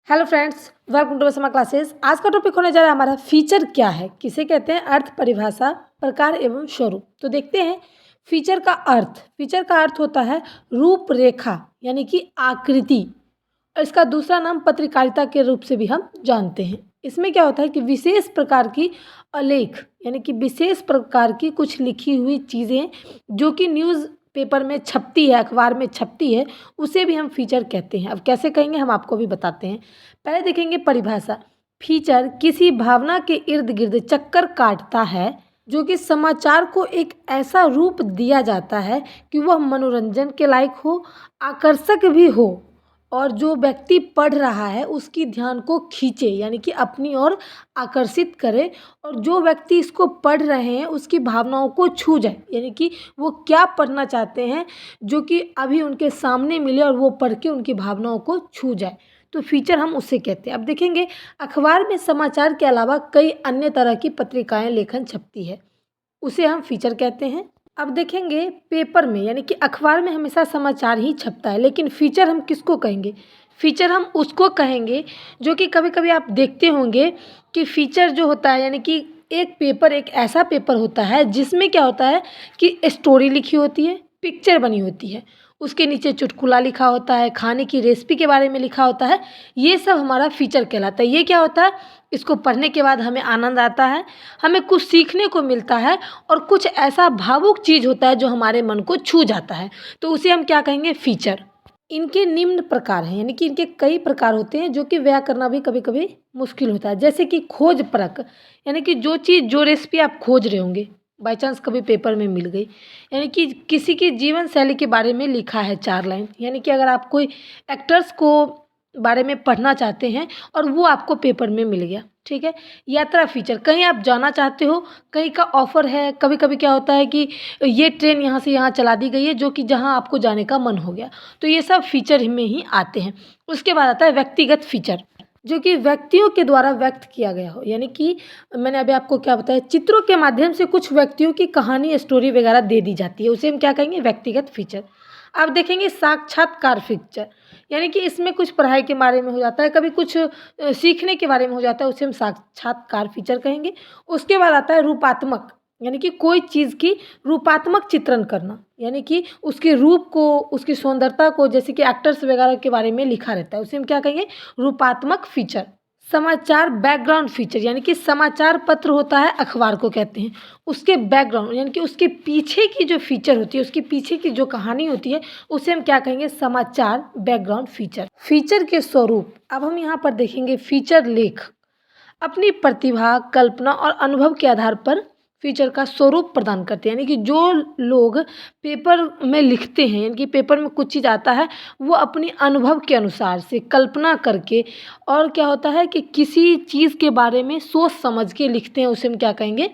Hello friends, welcome to समा classes. आज का टॉपिक होने जा रहा है हमारा फीचर क्या है, किसे कहते हैं, अर्थ, परिभाषा, प्रकार एवं स्वरूप। तो देखते हैं फीचर का अर्थ। फीचर का अर्थ होता है रूपरेखा यानी कि आकृति, और इसका दूसरा नाम पत्रकारिता के रूप से भी हम जानते हैं। इसमें क्या होता है कि विशेष प्रकार की आलेख यानी कि विशेष प्रकार की कुछ लिखी हुई चीज़ें जो कि न्यूज़ पेपर में छपती है, अखबार में छपती है, उसे भी हम फीचर कहते हैं। अब कैसे कहेंगे हम आपको भी बताते हैं। पहले देखेंगे परिभाषा। फीचर किसी भावना के इर्द गिर्द चक्कर काटता है जो कि समाचार को एक ऐसा रूप दिया जाता है कि वह मनोरंजन के लायक हो, आकर्षक भी हो और जो व्यक्ति पढ़ रहा है उसकी ध्यान को खींचे यानी कि अपनी ओर आकर्षित करे, और जो व्यक्ति इसको पढ़ रहे हैं उसकी भावनाओं को छू जाए यानी कि वो क्या पढ़ना चाहते हैं जो कि अभी उनके सामने मिले और वो पढ़ के उनकी भावनाओं को छू जाए, तो फीचर हम उसे कहते हैं। अब देखेंगे अखबार में समाचार के अलावा कई अन्य तरह की पत्रिकाएं लेखन छपती है, उसे हम फीचर कहते हैं। अब देखेंगे पेपर में यानी कि अखबार में हमेशा समाचार ही छपता है, लेकिन फीचर हम किसको कहेंगे? फीचर हम उसको कहेंगे जो कि कभी कभी आप देखते होंगे कि फीचर जो होता है यानी कि एक पेपर, एक ऐसा पेपर होता है जिसमें क्या होता है कि स्टोरी लिखी होती है, पिक्चर बनी होती है, उसके नीचे चुटकुला लिखा होता है, खाने की रेसिपी के बारे में लिखा होता है। ये सब हमारा फीचर कहलाता है। ये क्या होता है, इसको पढ़ने के बाद हमें आनंद आता है, हमें कुछ सीखने को मिलता है और कुछ ऐसा भावुक चीज़ होता है जो हमारे मन को छू जाता है, तो उसे हम क्या कहेंगे? फीचर। इनके निम्न प्रकार हैं यानी कि इनके कई प्रकार होते हैं जो कि व्याख्या करना भी कभी कभी मुश्किल होता है। जैसे कि खोज परख यानी कि जो चीज़, जो रेसिपी आप खोज रहे होंगे, बाई चांस कभी पेपर में मिल गई, यानी कि किसी की जीवन शैली के बारे में लिखा है 4 लाइन, यानी कि अगर आप कोई एक्टर्स को बारे में पढ़ना चाहते हैं और वो आपको पेपर में मिल गया, ठीक है। यात्रा फीचर, कहीं आप जाना चाहते हो, कहीं का ऑफर है, कभी कभी क्या होता है कि ये ट्रेन यहाँ से यहाँ चला दी गई है जो कि जहाँ आपको जाने का मन हो गया, तो ये सब फीचर में ही आते हैं। उसके बाद आता है व्यक्तिगत फीचर, जो कि व्यक्तियों के द्वारा व्यक्त किया गया हो, यानी कि मैंने अभी आपको क्या बताया, चित्रों के माध्यम से कुछ व्यक्तियों की कहानी, स्टोरी वगैरह दे दी जाती है, उसे हम क्या कहेंगे? व्यक्तिगत फीचर। अब देखेंगे साक्षात्कार फीचर, यानी कि इसमें कुछ पढ़ाई के बारे में हो जाता है, कभी कुछ सीखने के बारे में हो जाता है, उसे हम साक्षात्कार फीचर कहेंगे। उसके बाद आता है रूपात्मक, यानी कि कोई चीज़ की रूपात्मक चित्रण करना, यानी कि उसके रूप को, उसकी सुंदरता को, जैसे कि एक्टर्स वगैरह के बारे में लिखा रहता है, उसे हम क्या कहेंगे? रूपात्मक फीचर। समाचार बैकग्राउंड फीचर, यानी कि समाचार पत्र होता है, अखबार को कहते हैं, उसके बैकग्राउंड यानी कि उसके पीछे की जो फीचर होती है, उसके पीछे की जो कहानी होती है, उसे हम क्या कहेंगे? समाचार बैकग्राउंड फीचर। फीचर के स्वरूप, अब हम यहाँ पर देखेंगे फीचर लेख अपनी प्रतिभा, कल्पना और अनुभव के आधार पर फीचर का स्वरूप प्रदान करते हैं, यानी कि जो लोग पेपर में लिखते हैं, यानी कि पेपर में कुछ चीज़ आता है, वो अपनी अनुभव के अनुसार से कल्पना करके, और क्या होता है कि किसी चीज़ के बारे में सोच समझ के लिखते हैं, उसे हम क्या कहेंगे?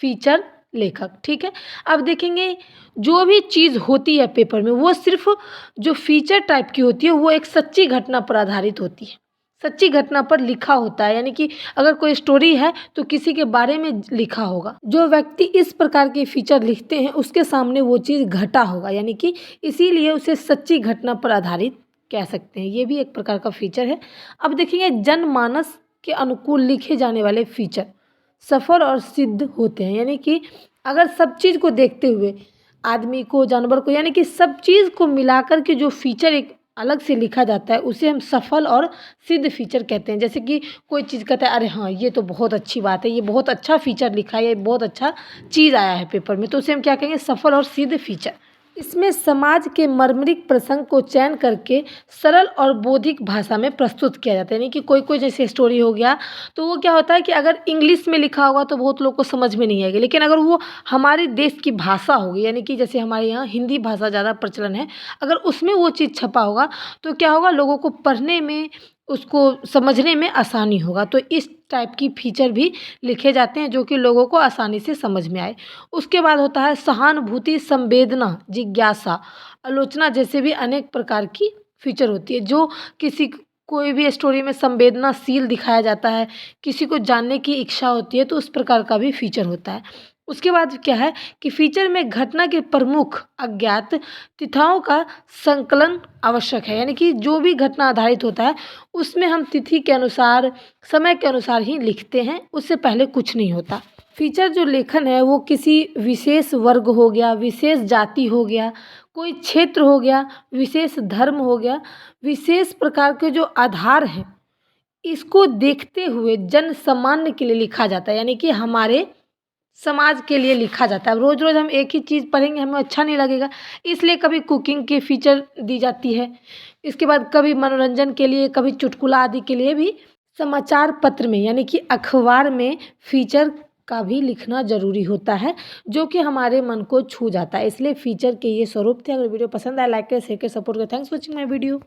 फीचर लेखक, ठीक है। अब देखेंगे जो भी चीज़ होती है पेपर में, वो सिर्फ जो फीचर टाइप की होती है वो एक सच्ची घटना पर आधारित होती है, सच्ची घटना पर लिखा होता है, यानी कि अगर कोई स्टोरी है तो किसी के बारे में लिखा होगा। जो व्यक्ति इस प्रकार के फीचर लिखते हैं उसके सामने वो चीज़ घटा होगा, यानी कि इसीलिए उसे सच्ची घटना पर आधारित कह सकते हैं। ये भी एक प्रकार का फीचर है। अब देखेंगे जनमानस के अनुकूल लिखे जाने वाले फीचर सफल और सिद्ध होते हैं, यानी कि अगर सब चीज़ को देखते हुए, आदमी को, जानवर को, यानी कि सब चीज़ को मिलाकर के जो फीचर एक अलग से लिखा जाता है, उसे हम सफल और सिद्ध फीचर कहते हैं। जैसे कि कोई चीज़ कहता है, अरे हाँ ये तो बहुत अच्छी बात है, ये बहुत अच्छा फीचर लिखा है, ये बहुत अच्छा चीज़ आया है पेपर में, तो उसे हम क्या कहेंगे? सफल और सिद्ध फीचर। इसमें समाज के मर्मरिक प्रसंग को चयन करके सरल और बौद्धिक भाषा में प्रस्तुत किया जाता है, यानी कि कोई कोई जैसे स्टोरी हो गया, तो वो क्या होता है कि अगर इंग्लिश में लिखा होगा तो बहुत लोग को समझ में नहीं आएगी, लेकिन अगर वो हमारे देश की भाषा होगी, यानी कि जैसे हमारे यहाँ हिंदी भाषा ज़्यादा प्रचलन है, अगर उसमें वो चीज़ छपा होगा तो क्या होगा? लोगों को पढ़ने में, उसको समझने में आसानी होगा। तो इस टाइप की फीचर भी लिखे जाते हैं जो कि लोगों को आसानी से समझ में आए। उसके बाद होता है सहानुभूति, संवेदना, जिज्ञासा, आलोचना जैसे भी अनेक प्रकार की फीचर होती है। जो किसी कोई भी स्टोरी में संवेदनाशील दिखाया जाता है, किसी को जानने की इच्छा होती है, तो उस प्रकार का भी फीचर होता है। उसके बाद क्या है कि फीचर में घटना के प्रमुख अज्ञात तिथियों का संकलन आवश्यक है, यानी कि जो भी घटना आधारित होता है उसमें हम तिथि के अनुसार, समय के अनुसार ही लिखते हैं, उससे पहले कुछ नहीं होता। फीचर जो लेखन है वो किसी विशेष वर्ग हो गया, विशेष जाति हो गया, कोई क्षेत्र हो गया, विशेष धर्म हो गया, विशेष प्रकार के जो आधार हैं इसको देखते हुए जन सामान्य के लिए लिखा जाता है, यानी कि हमारे समाज के लिए लिखा जाता है। रोज़ रोज़ हम एक ही चीज़ पढ़ेंगे हमें अच्छा नहीं लगेगा, इसलिए कभी कुकिंग के फीचर दी जाती है, इसके बाद कभी मनोरंजन के लिए, कभी चुटकुला आदि के लिए भी समाचार पत्र में यानी कि अखबार में फीचर का भी लिखना ज़रूरी होता है, जो कि हमारे मन को छू जाता है। इसलिए फीचर के ये स्वरूप थे। अगर वीडियो पसंद आए लाइक करें, शेयर करें, सपोर्ट करें। Thanks for watching my video.